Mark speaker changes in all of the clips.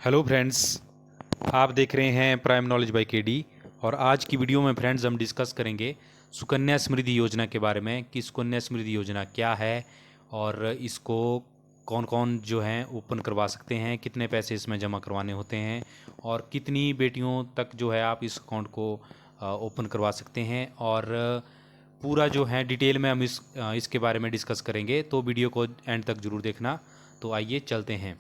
Speaker 1: Hello friends, आप देख रहे हैं प्राइम नॉलेज बाय केडी। और आज की वीडियो में फ्रेंड्स हम डिस्कस करेंगे सुकन्या समृद्धि योजना के बारे में कि सुकन्या समृद्धि योजना क्या है और इसको कौन कौन जो हैं ओपन करवा सकते हैं, कितने पैसे इसमें जमा करवाने होते हैं और कितनी बेटियों तक जो है आप इस अकाउंट को ओपन करवा सकते हैं। और पूरा जो है डिटेल में हम इसके बारे में डिस्कस करेंगे, तो वीडियो को एंड तक ज़रूर देखना। तो आइए चलते हैं।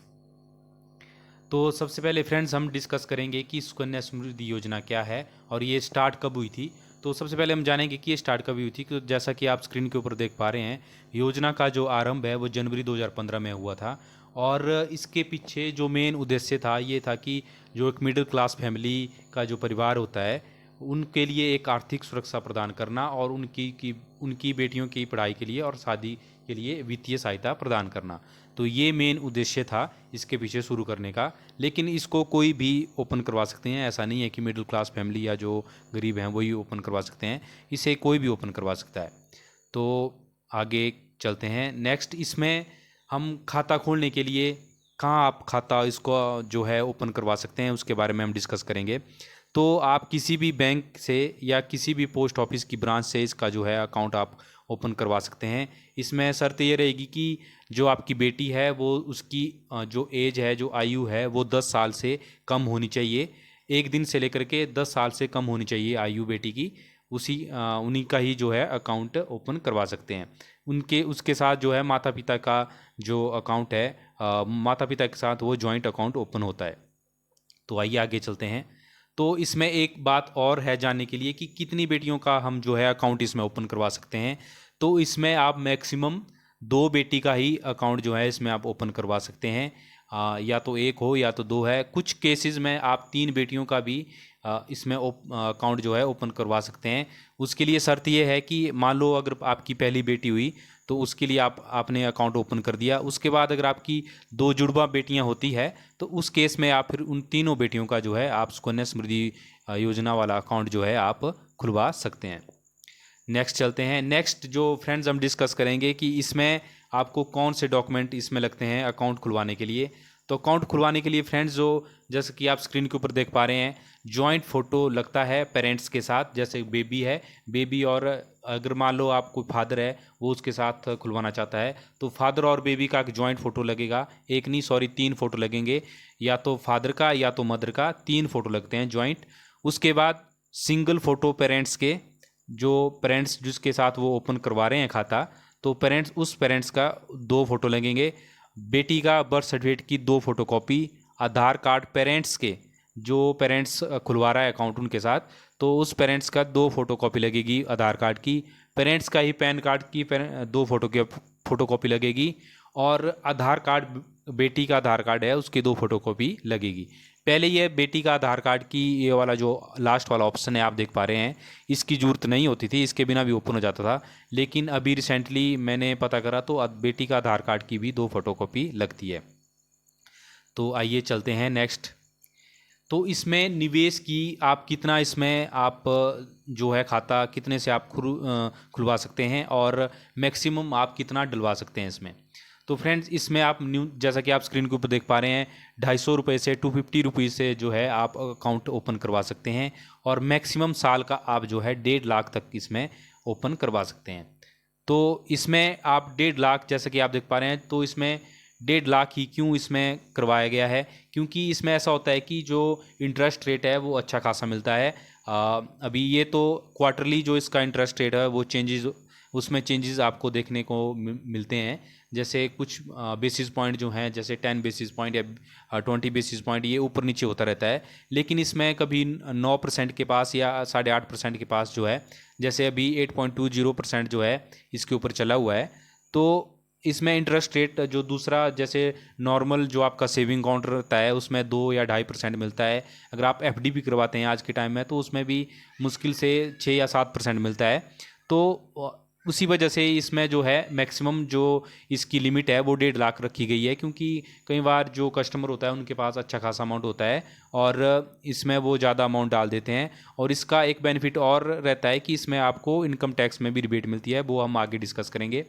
Speaker 1: तो सबसे पहले फ्रेंड्स हम डिस्कस करेंगे कि सुकन्या समृद्धि योजना क्या है और ये स्टार्ट कब हुई थी। तो सबसे पहले हम जानेंगे कि ये स्टार्ट कब हुई थी। तो जैसा कि आप स्क्रीन के ऊपर देख पा रहे हैं, योजना का जो आरंभ है वो जनवरी 2015 में हुआ था। और इसके पीछे जो मेन उद्देश्य था ये था कि जो एक मिडिल क्लास फैमिली का जो परिवार होता है उनके लिए एक आर्थिक सुरक्षा प्रदान करना और उनकी बेटियों की पढ़ाई के लिए और शादी के लिए वित्तीय सहायता प्रदान करना। तो ये मेन उद्देश्य था इसके पीछे शुरू करने का। लेकिन इसको कोई भी ओपन करवा सकते हैं, ऐसा नहीं है कि मिडिल क्लास फैमिली या जो गरीब हैं वही ओपन करवा सकते हैं, इसे कोई भी ओपन करवा सकता है। तो आगे चलते हैं। नेक्स्ट, इसमें हम खाता खोलने के लिए कहाँ आप खाता इसको जो है ओपन करवा सकते हैं उसके बारे में हम डिस्कस करेंगे। तो आप किसी भी बैंक से या किसी भी पोस्ट ऑफिस की ब्रांच से इसका जो है अकाउंट आप ओपन करवा सकते हैं। इसमें शर्त ये रहेगी कि जो आपकी बेटी है वो उसकी जो एज है, जो आयु है वो 10 साल से कम होनी चाहिए। एक दिन से लेकर के 10 साल से कम होनी चाहिए आयु बेटी की। उन्हीं का ही जो है अकाउंट ओपन करवा सकते हैं। उनके उसके साथ जो है माता पिता का जो अकाउंट है, माता पिता के साथ वो जॉइंट अकाउंट ओपन होता है। तो आइए आगे चलते हैं। तो इसमें एक बात और है जानने के लिए कि कितनी बेटियों का हम जो है अकाउंट इसमें ओपन करवा सकते हैं। तो इसमें आप मैक्सिमम 2 बेटी का ही अकाउंट जो है इसमें आप ओपन करवा सकते हैं। या तो एक हो या तो 2 है। कुछ केसेस में आप 3 बेटियों का भी इसमें अकाउंट जो है ओपन करवा सकते हैं। उसके लिए शर्त ये है कि मान लो अगर आपकी पहली बेटी हुई तो उसके लिए आपने अकाउंट ओपन कर दिया। उसके बाद अगर आपकी 2 जुड़वा बेटियां होती है तो उस केस में आप फिर उन तीनों बेटियों का जो है आप सुकन्या समृद्धि योजना वाला अकाउंट जो है आप खुलवा सकते हैं। नेक्स्ट चलते हैं। नेक्स्ट जो फ्रेंड्स हम डिस्कस करेंगे कि इसमें आपको कौन से डॉक्यूमेंट इसमें लगते हैं अकाउंट खुलवाने के लिए। तो अकाउंट खुलवाने के लिए फ्रेंड्स जो जैसे कि आप स्क्रीन के ऊपर देख पा रहे हैं, जॉइंट फ़ोटो लगता है पेरेंट्स के साथ। जैसे बेबी है, बेबी और अगर मान लो आप कोई फादर है वो उसके साथ खुलवाना चाहता है तो फादर और बेबी का एक जॉइंट फ़ोटो लगेगा। एक नहीं सॉरी 3 फ़ोटो लगेंगे, या तो फादर का या तो मदर का 3 फ़ोटो लगते हैं जॉइंट। उसके बाद सिंगल फ़ोटो पेरेंट्स के, जो पेरेंट्स जिसके साथ वो ओपन करवा रहे हैं खाता, तो उस पेरेंट्स का 2 फोटो लगेंगे। बेटी का बर्थ सर्टिफिकेट की 2 फोटोकॉपी, आधार कार्ड पेरेंट्स के, जो पेरेंट्स खुलवा रहा है अकाउंट उनके साथ, तो उस पेरेंट्स का 2 फोटोकॉपी लगेगी आधार कार्ड की। पेरेंट्स का ही पैन कार्ड की 2 फोटोकॉपी लगेगी। और आधार कार्ड, बेटी का आधार कार्ड है उसकी 2 फोटोकॉपी लगेगी। पहले ये बेटी का आधार कार्ड की ये वाला जो लास्ट वाला ऑप्शन है आप देख पा रहे हैं, इसकी ज़रूरत नहीं होती थी, इसके बिना भी ओपन हो जाता था। लेकिन अभी रिसेंटली मैंने पता करा तो बेटी का आधार कार्ड की भी 2 फोटोकॉपी लगती है। तो आइए चलते हैं नेक्स्ट। तो इसमें निवेश की आप कितना इसमें आप जो है खाता कितने से आप खुलवा सकते हैं और मैक्सिमम आप कितना डलवा सकते हैं इसमें। तो फ्रेंड्स इसमें आप जैसा कि आप स्क्रीन के ऊपर देख पा रहे हैं, 250 रुपये से 250 रुपीज़ से जो है आप अकाउंट ओपन करवा सकते हैं। और मैक्सिमम साल का आप जो है 1.5 लाख तक इसमें ओपन करवा सकते हैं। तो इसमें आप 1.5 लाख जैसा कि आप देख पा रहे हैं, तो इसमें 1.5 लाख ही क्यों इसमें करवाया गया है, क्योंकि इसमें ऐसा होता है कि जो इंटरेस्ट रेट है वो अच्छा खासा मिलता है। अभी ये तो क्वार्टरली जो इसका इंटरेस्ट रेट है वो उसमें चेंजेस आपको देखने को मिलते हैं। जैसे कुछ बेसिस पॉइंट जो हैं, जैसे 10 बेसिस पॉइंट या 20 बेसिस पॉइंट, ये ऊपर नीचे होता रहता है। लेकिन इसमें कभी 9% के पास या 8.5% के पास जो है, जैसे अभी 8.20% जो है इसके ऊपर चला हुआ है। तो इसमें इंटरेस्ट रेट जो दूसरा जैसे नॉर्मल जो आपका सेविंग अकाउंट रहता है उसमें 2 या 2.5% मिलता है। अगर आप एफडी भी करवाते हैं आज के टाइम में तो उसमें भी मुश्किल से 6 या 7% मिलता है। तो उसी वजह से इसमें जो है मैक्सिमम जो इसकी लिमिट है वो 1.5 लाख रखी गई है, क्योंकि कई बार जो कस्टमर होता है उनके पास अच्छा खासा अमाउंट होता है और इसमें वो ज़्यादा अमाउंट डाल देते हैं। और इसका एक बेनिफिट और रहता है कि इसमें आपको इनकम टैक्स में भी रिबेट मिलती है, वो हम आगे डिस्कस करेंगे।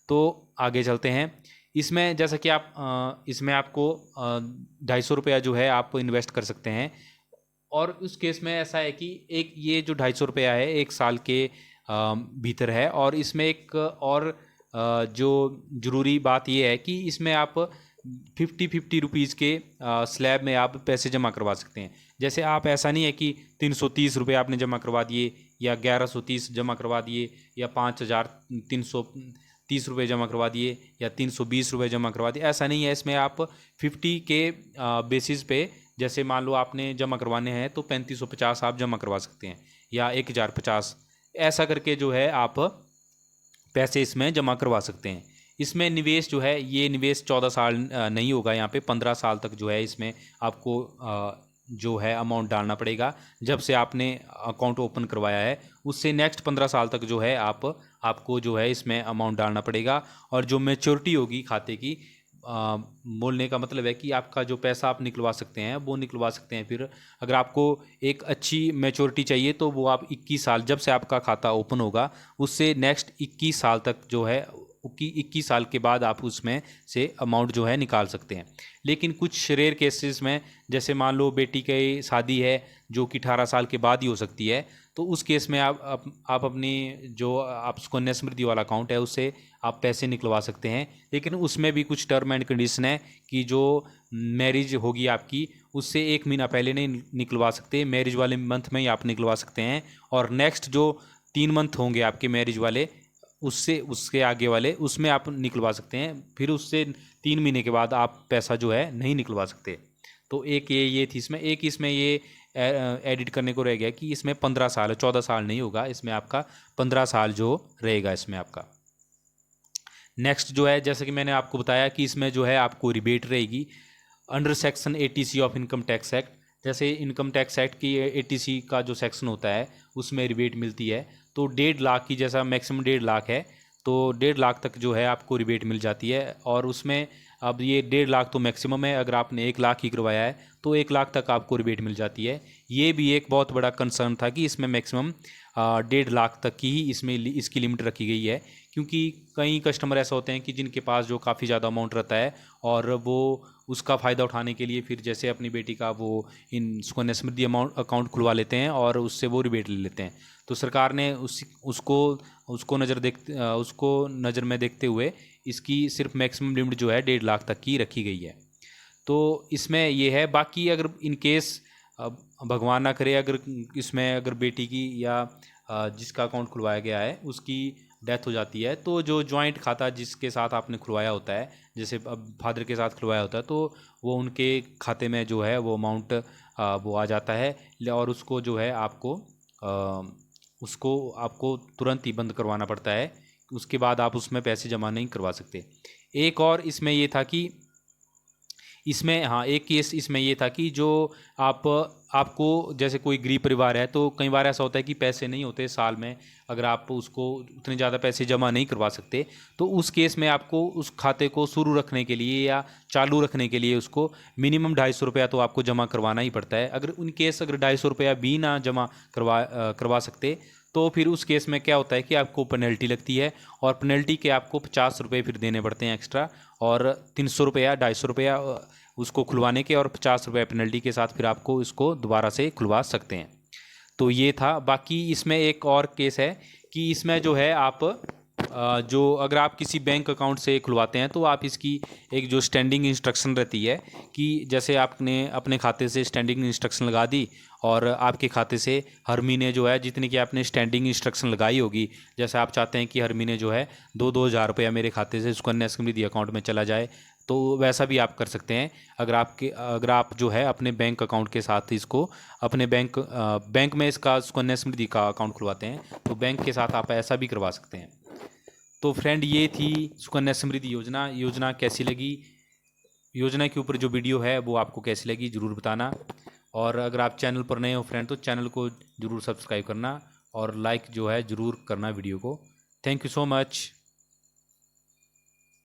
Speaker 1: तो आगे चलते हैं। इसमें जैसा कि आप इसमें आपको 250 रुपया जो है आप इन्वेस्ट कर सकते हैं। और उस केस में ऐसा है कि एक ये जो 250 रुपया है 1 साल के भीतर है। और इसमें एक और जो ज़रूरी बात ये है कि इसमें आप 50-50 रुपीज़ के स्लैब में आप पैसे जमा करवा सकते हैं। जैसे आप ऐसा नहीं है कि 330 रुपये आपने जमा करवा दिए या 1130 जमा करवा दिए या 5330 रुपये जमा करवा दिए या 320 रुपये जमा करवा दिए, ऐसा नहीं है। इसमें आप 50 के बेसिस पे, जैसे मान लो आपने जमा करवाने हैं तो 3550 आप जमा करवा सकते हैं या 1050, ऐसा करके जो है आप पैसे इसमें जमा करवा सकते हैं। इसमें निवेश जो है ये निवेश 14 साल नहीं होगा, यहाँ पे 15 साल तक जो है इसमें आपको जो है अमाउंट डालना पड़ेगा। जब से आपने अकाउंट ओपन करवाया है उससे नेक्स्ट 15 साल तक जो है आपको जो है इसमें अमाउंट डालना पड़ेगा। और जो मैच्योरिटी होगी खाते की, बोलने का मतलब है कि आपका जो पैसा आप निकलवा सकते हैं वो निकलवा सकते हैं। फिर अगर आपको एक अच्छी मैच्योरिटी चाहिए तो वो आप 21 साल, जब से आपका खाता ओपन होगा उससे नेक्स्ट 21 साल तक जो है 21 साल के बाद आप उसमें से अमाउंट जो है निकाल सकते हैं। लेकिन कुछ रेयर केसेस में, जैसे मान लो बेटी की शादी है जो कि 18 साल के बाद ही हो सकती है, तो उस केस में आप अपनी जो आप सुकन्या समृद्धि वाला अकाउंट है उससे आप पैसे निकलवा सकते हैं। लेकिन उसमें भी कुछ टर्म एंड कंडीशन है कि जो मैरिज होगी आपकी उससे 1 महीना पहले नहीं निकलवा सकते, मैरिज वाले मंथ में ही आप निकलवा सकते हैं। और नेक्स्ट जो 3 मंथ होंगे आपके मैरिज वाले, उसके आगे वाले उसमें आप निकलवा सकते हैं। फिर उससे 3 महीने के बाद आप पैसा जो है नहीं निकलवा सकते। तो एक ये थी इसमें। एक इसमें ये एडिट करने को रह गया कि इसमें 15 साल है, 14 साल नहीं होगा, इसमें आपका 15 साल जो रहेगा इसमें आपका। नेक्स्ट जो है, जैसे कि मैंने आपको बताया कि इसमें जो है आपको रिबेट रहेगी under section 80C of income tax act. जैसे इनकम टैक्स एक्ट की 80C का जो सेक्शन होता है उसमें रिबेट मिलती है। तो 1.5 लाख की, जैसा मैक्सिमम 1.5 लाख है तो 1.5 लाख तक जो है आपको रिबेट मिल जाती है। और उसमें अब ये 1.5 लाख तो मैक्सिमम है, अगर आपने 1 लाख ही करवाया है तो 1 लाख तक आपको रिबेट मिल जाती है। ये भी एक बहुत बड़ा कंसर्न था कि इसमें मैक्सिमम 1.5 लाख तक की ही इसमें इसकी लिमिट रखी गई है। क्योंकि कई कस्टमर ऐसा होते हैं कि जिनके पास जो काफ़ी ज़्यादा अमाउंट रहता है और वो उसका फ़ायदा उठाने के लिए फिर जैसे अपनी बेटी का वो इन सुकन्या समृद्धि अकाउंट खुलवा लेते हैं और उससे वो रिबेट ले लेते हैं। तो सरकार ने उसको नज़र में देखते हुए इसकी सिर्फ मैक्सिमम लिमिट जो है 1.5 लाख तक की रखी गई है। तो इसमें ये है। बाकी अगर इन केस भगवान ना करे अगर इसमें अगर बेटी की या जिसका अकाउंट खुलवाया गया है उसकी डेथ हो जाती है, तो जो जॉइंट खाता जिसके साथ आपने खुलवाया होता है, जैसे अब फादर के साथ खुलवाया होता है, तो वो उनके खाते में जो है वो अमाउंट वो आ जाता है। और उसको जो है उसको आपको तुरंत ही बंद करवाना पड़ता है। उसके बाद आप उसमें पैसे जमा नहीं करवा सकते। एक और इसमें ये था कि इसमें, हाँ, एक केस इसमें ये था कि जो आपको जैसे कोई गरीब परिवार है तो कई बार ऐसा होता है कि पैसे नहीं होते साल में, अगर आप उसको उतने ज़्यादा पैसे जमा नहीं करवा सकते, तो उस केस में आपको उस खाते को शुरू रखने के लिए या चालू रखने के लिए उसको मिनिमम 250 रुपया तो आपको जमा करवाना ही पड़ता है। अगर उन केस अगर 250 रुपया भी ना जमा करवा सकते तो फिर उस केस में क्या होता है कि आपको पेनल्टी लगती है। और पेनल्टी के आपको 50 रुपये फिर देने पड़ते हैं एक्स्ट्रा, और 300 रुपया 250 रुपया उसको खुलवाने के और 50 रुपये पेनल्टी के साथ फिर आपको इसको दोबारा से खुलवा सकते हैं। तो ये था। बाकी इसमें एक और केस है कि इसमें जो है आप जो अगर आप किसी बैंक अकाउंट से खुलवाते हैं तो आप इसकी एक जो स्टैंडिंग इंस्ट्रक्शन रहती है कि जैसे आपने अपने खाते से स्टैंडिंग इंस्ट्रक्शन लगा दी और आपके खाते से हर महीने जो है जितनी की आपने स्टैंडिंग इंस्ट्रक्शन लगाई होगी, जैसे आप चाहते हैं कि हर महीने जो है 2-2 हज़ार रुपया मेरे खाते से सुकन्या समृद्धि अकाउंट में चला जाए, तो वैसा भी आप कर सकते हैं। अगर आप जो है अपने बैंक अकाउंट के साथ इसको अपने बैंक में इसका सुकन्या समृद्धि का अकाउंट खुलवाते हैं तो बैंक के साथ आप ऐसा भी करवा सकते हैं। तो फ्रेंड, ये थी सुकन्या समृद्धि योजना कैसी लगी, योजना के ऊपर जो वीडियो है वो आपको कैसी लगी ज़रूर बताना। और अगर आप चैनल पर नए हो फ्रेंड तो चैनल को ज़रूर सब्सक्राइब करना और लाइक जो है ज़रूर करना वीडियो को। Thank you so much.